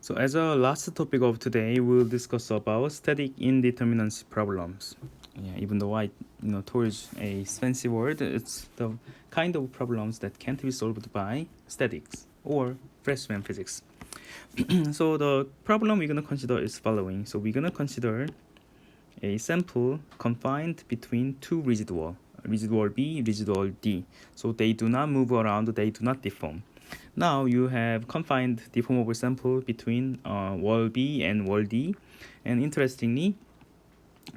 So as a last topic of today, we'll discuss about static indeterminacy problems. Yeah, even though I told a fancy word, it's the kind of problems that can't be solved by statics or freshman physics. So the problem we're gonna consider is following. So we're gonna consider a sample confined between two residual B, residual D. So they do not move around, they do not deform. Now you have confined deformable sample between wall B and wall D, and interestingly,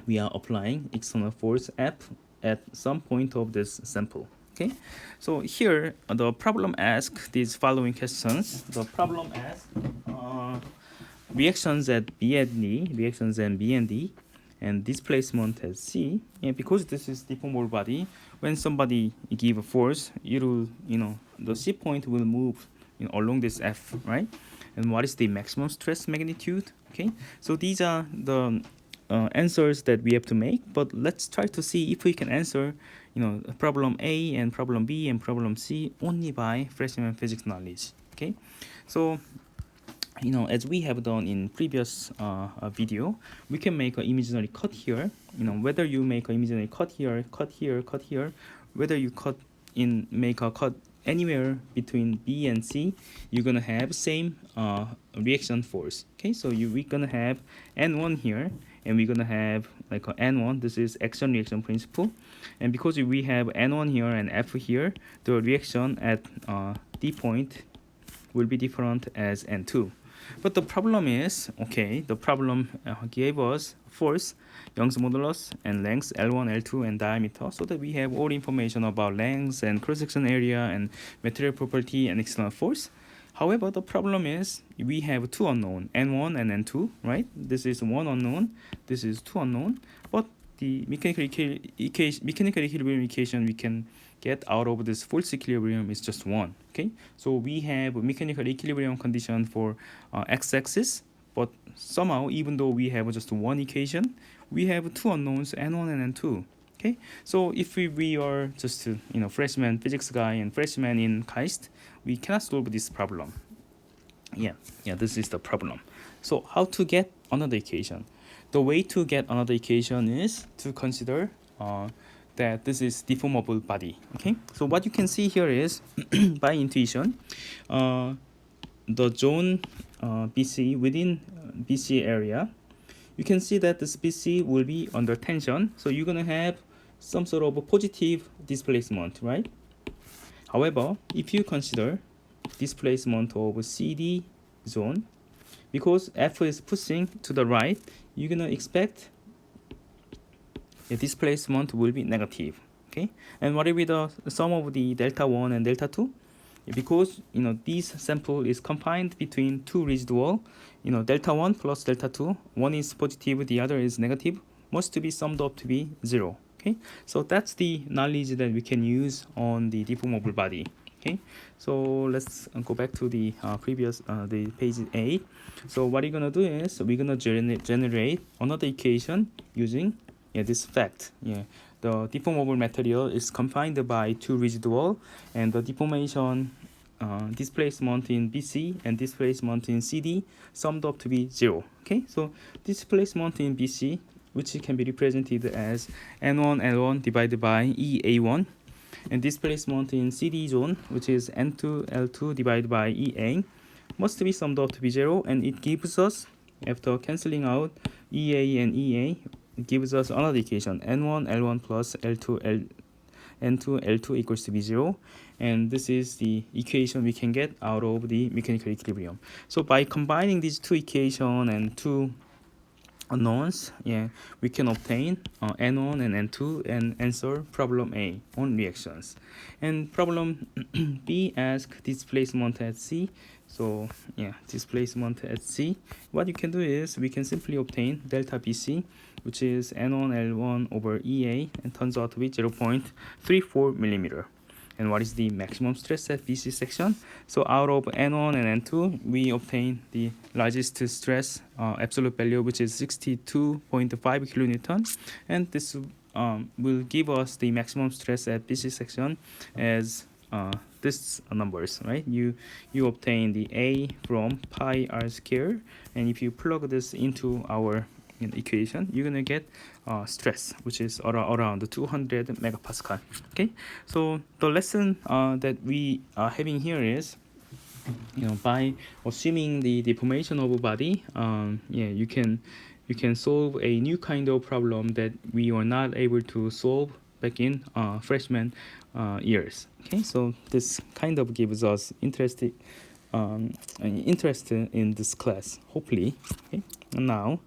we are applying external force F at some point of this sample. Okay, so here the problem asks these following questions. The problem asks reactions at B and D, reactions at B and D, and displacement at C. And because this is deformable body, when somebody give a force, it'll the C point will move along this F, right? And what is the maximum stress magnitude? Okay, so these are the answers that we have to make. But let's try to see if we can answer, problem A and problem B and problem C only by freshman physics knowledge. Okay, so as we have done in previous video, we can make an imaginary cut here. Whether you make an imaginary cut here, cut here, cut here, whether you make a cut anywhere between B and C, you're gonna have same reaction force. Okay, so we're gonna have N1 here, and we're gonna have like a N1. This is action reaction principle, and because we have N1 here and F here, the reaction at D point will be different as N2. But the problem is, the problem gave us force, Young's modulus, and length L1, L2, and diameter, so that we have all information about length and cross-section area and material property and external force. However, the problem is we have two unknown, N1 and N2, right? This is one unknown, this is two unknown, but the mechanical equilibrium equation we can get out of this force equilibrium is just one. Okay, so we have a mechanical equilibrium condition for x-axis, but somehow, even though we have just one equation, we have two unknowns, N1 and N2. Okay, so if we are just freshman physics guy and freshman in KAIST, we cannot solve this problem. Yeah, this is the problem. So how to get another equation? The way to get another equation is to consider that this is deformable body. Okay, so what you can see here is by intuition, the zone BC, within BC area, you can see that this BC will be under tension, so you're gonna have some sort of a positive displacement, right? However, if you consider displacement of CD zone, because F is pushing to the right, you're gonna expect the displacement will be negative. Okay, and what will be the sum of the delta 1 and delta 2? Because this sample is confined between two residual, delta 1 plus delta 2, one is positive, the other is negative, must to be summed up to be 0. Okay, so that's the knowledge that we can use on the deformable body. Okay, so let's go back to the previous the page 8. So what you're gonna do is we're gonna generate another equation using this fact. The deformable material is confined by two residual, and the deformation displacement in BC and displacement in CD summed up to be 0. Okay, so displacement in BC, which can be represented as N1 L1 divided by EA1, and displacement in CD zone, which is N2 L2 divided by EA, must be summed up to be 0, and it gives us, after cancelling out EA and EA, it gives us another equation, N1 L1 plus N2 L2 equals to be 0, and this is the equation we can get out of the mechanical equilibrium. So by combining these two equations and two unknowns, we can obtain N1 and N2 and answer problem A on reactions. And problem B asks displacement at C. So displacement at C, what you can do is we can simply obtain delta BC, which is N1 L1 over EA, and turns out to be 0.34 millimeter. And what is the maximum stress at BC section? So out of N1 and N2, we obtain the largest stress absolute value, which is 62.5 kilonewton, and this will give us the maximum stress at BC section as this numbers, right? You obtain the A from pi r square, and if you plug this into our equation, you're gonna get stress, which is around 200 megapascal. Okay, so the lesson that we are having here is, by assuming the deformation of a body, you can solve a new kind of problem that we were not able to solve back in freshman years. Okay, so this kind of gives us interest in this class, hopefully. Okay, now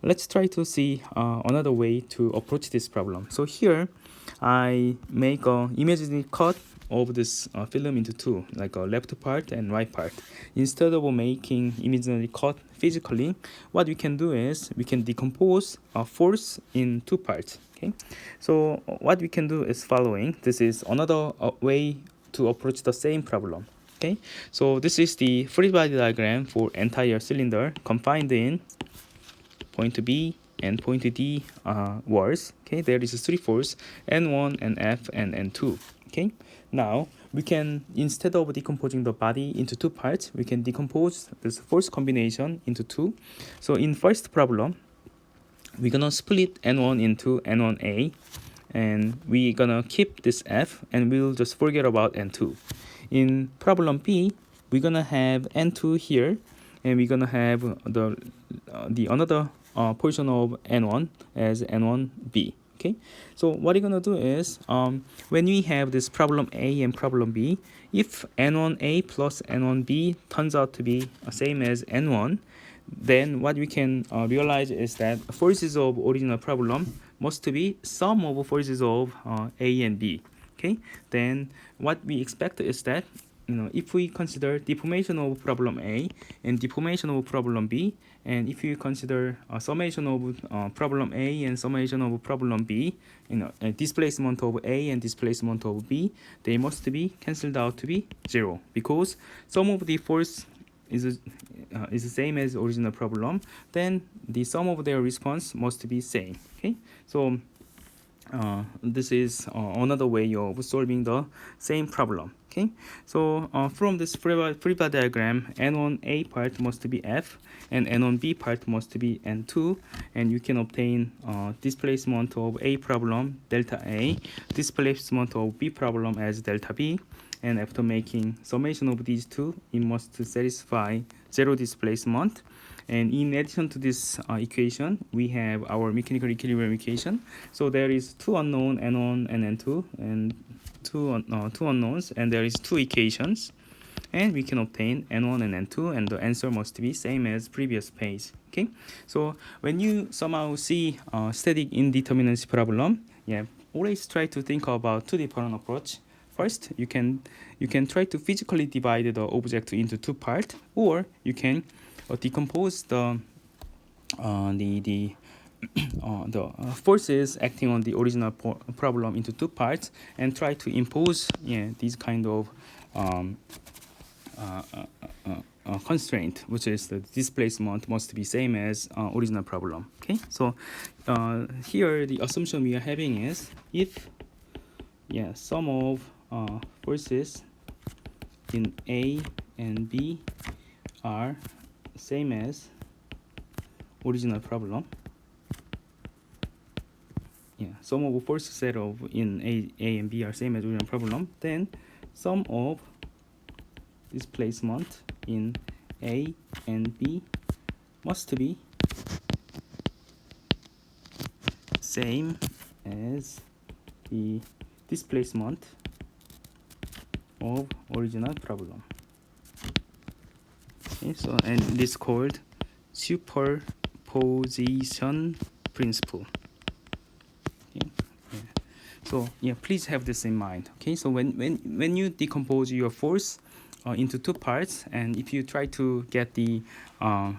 let's try to see another way to approach this problem. So here I make a imaginary cut of this film into two, like a left part and right part. Instead of making imaginary cut physically, what we can do is we can decompose a force in two parts. Okay, so what we can do is following. This is another way to approach the same problem. Okay, so this is the free body diagram for entire cylinder confined in point B and point D walls. Okay, there is three force, N1 and F and N2. Okay, now we can, instead of decomposing the body into two parts, we can decompose this force combination into two. So in first problem, we're gonna split N1 into N1A, and we're gonna keep this F, and we'll just forget about N2. In problem B, we're gonna have N2 here, and we're gonna have the another portion of N1 as N1B. Okay, so what you're gonna do is, when we have this problem A and problem B, if N1A plus N1B turns out to be same as N1, then what we can realize is that forces of original problem must be sum of forces of A and B. Okay, then what we expect is that, if we consider deformation of problem A and deformation of problem B, and if you consider summation of problem A and summation of problem B, displacement of A and displacement of B, they must be cancelled out to be 0, because sum of the force is the same as original problem. Then the sum of their response must be same. Okay, so this is another way of solving the same problem. Okay, so from this free body diagram, N1A part must be F and N1B part must be N2, and you can obtain displacement of A problem delta A, displacement of B problem as delta B, and after making summation of these two, it must satisfy zero displacement. And in addition to this equation, we have our mechanical equilibrium equation. So there is two unknown, N1 and N2, and two unknowns, and there is two equations, and we can obtain N1 and N2, and the answer must be same as previous page. Okay, so when you somehow see static indeterminacy problem, always try to think about two different approach. First, you can try to physically divide the object into two parts, or you can decompose the forces acting on the original problem into two parts and try to impose these kind of constraint, which is the displacement must be same as original problem. Okay, so here the assumption we are having is, if sum of forces in A and B are same as original problem, sum of force set of in A and B are same as original problem, then sum of displacement in A and B must be same as the displacement of original problem. Okay, so, and this is called superposition principle. Okay. So please have this in mind. Okay, so when you decompose your force into two parts, and if you try to get the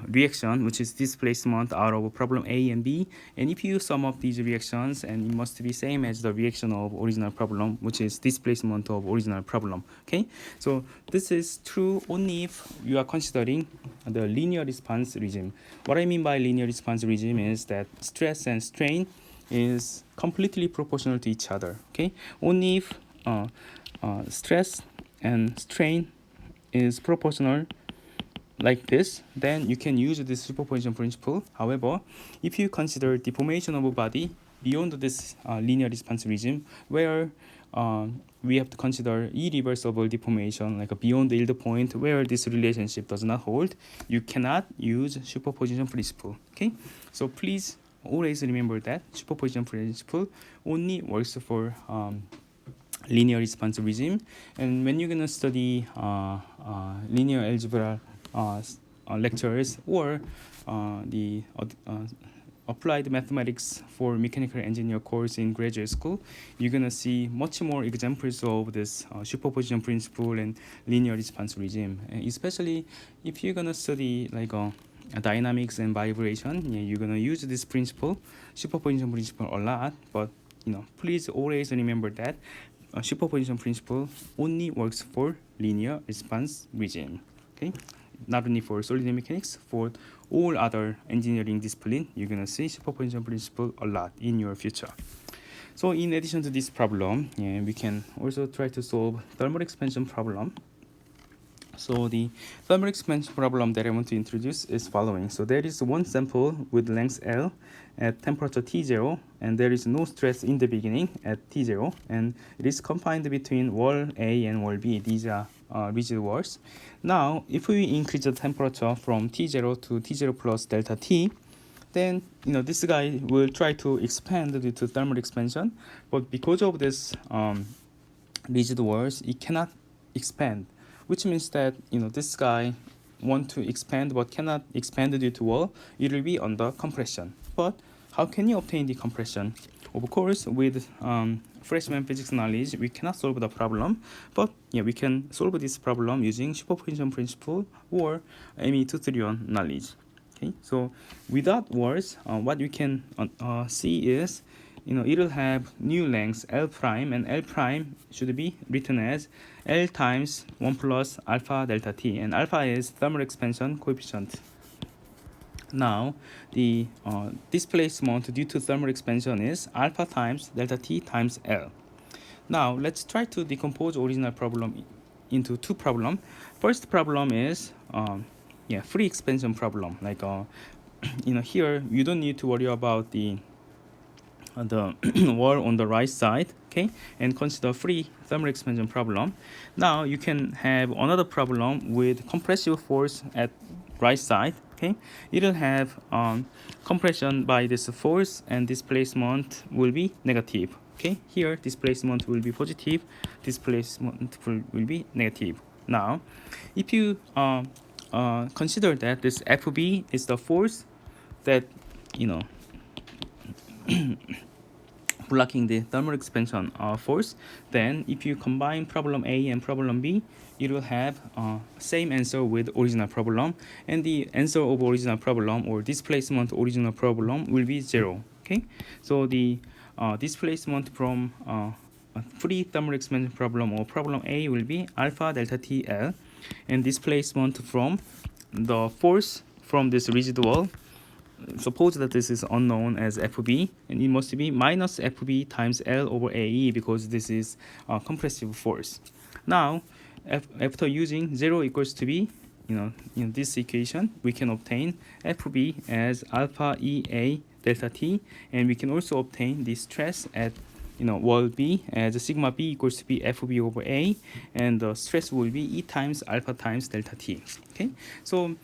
reaction, which is displacement out of problem A and B, and if you sum up these reactions, and it must be same as the reaction of original problem, which is displacement of original problem. Okay, so this is true only if you are considering the linear response regime. What I mean by linear response regime is that stress and strain is completely proportional to each other. Okay, only if stress and strain is proportional like this, then you can use this superposition principle. However, if you consider deformation of a body beyond this linear response regime, where we have to consider irreversible deformation, like a beyond the yield point where this relationship does not hold, you cannot use superposition principle. Okay, so please always remember that superposition principle only works for linear response regime. And when you're gonna study linear algebra lectures or the applied mathematics for mechanical engineer course in graduate school, you're gonna see much more examples of this superposition principle and linear response regime. And especially if you're gonna study like dynamics and vibration, you're gonna use this principle, superposition principle, a lot. But please always remember that superposition principle only works for linear response regime. Okay, not only for solid mechanics, for all other engineering discipline, you're gonna see superposition principle a lot in your future. So in addition to this problem, we can also try to solve thermal expansion problem. So the thermal expansion problem that I want to introduce is following. So there is one sample with length L at temperature T0, and there is no stress in the beginning at T0, and it is confined between wall A and wall B. These are rigid walls. Now, if we increase the temperature from T0 to T0 plus delta T, then this guy will try to expand due to thermal expansion, but because of this rigid walls, it cannot expand, which means that this guy want to expand but cannot expand due to wall. It will be under compression. But how can you obtain the compression? Of course, with freshman physics knowledge, we cannot solve the problem, but we can solve this problem using superposition principle or ME231 knowledge. Okay, so without walls, what we can see is it will have new lengths L prime, and L prime should be written as L times 1 plus alpha delta T, and alpha is thermal expansion coefficient. Now the displacement due to thermal expansion is alpha times delta T times L. Now let's try to decompose original problem into two problems. First problem is free expansion problem. Like here you don't need to worry about the wall on the right side, okay, and consider free thermal expansion problem. Now you can have another problem with compressive force at right side. Okay, it'll have compression by this force, and displacement will be negative. Okay, here displacement will be positive, displacement will be negative. Now if you consider that this FB is the force that blocking the thermal expansion force, then if you combine problem A and problem B, it will have same answer with original problem, and the answer of original problem or displacement original problem will be 0. Okay, so the displacement from free thermal expansion problem or problem A will be alpha delta TL, and displacement from the force from this rigid wall, suppose that this is unknown as FB, and it must be minus FB times L over AE, because this is compressive force. Now after using 0 equals to B, in this equation we can obtain FB as alpha EA delta T, and we can also obtain the stress at wall B as sigma B equals to be FB over A, and the stress will be E times alpha times delta T. Okay, so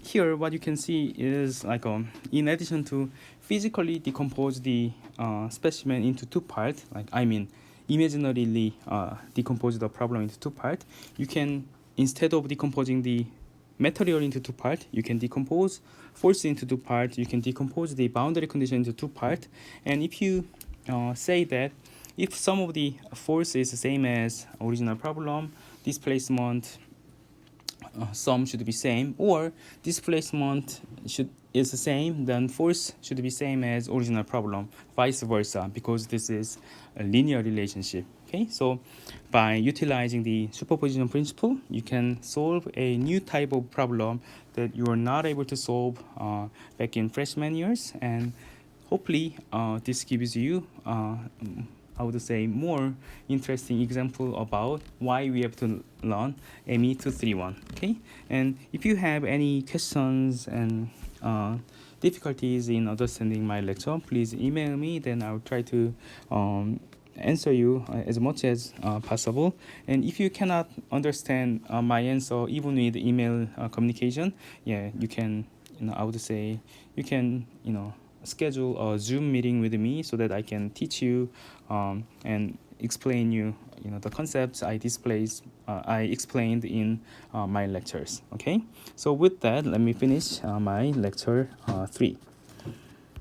here what you can see is like in addition to physically decompose the specimen into two parts, like imaginarily decompose the problem into two parts, you can, instead of decomposing the material into two parts, you can decompose force into two parts, you can decompose the boundary condition into two parts. And if you say that if some of the force is the same as original problem, displacement sum should be same, or displacement is the same, then force should be same as original problem, vice versa, because this is a linear relationship. Okay, so by utilizing the superposition principle, you can solve a new type of problem that you are not able to solve back in freshman years, and hopefully this gives you I would say, more interesting example about why we have to learn ME 231. Okay, and if you have any questions and difficulties in understanding my lecture, please email me. Then I'll try to answer you as much as possible. And if you cannot understand my answer even with email communication, yeah, you can, I would say, you can, schedule a Zoom meeting with me so that I can teach you and explain you, the concepts I explained in my lectures. Okay, so with that, let me finish my lecture 3.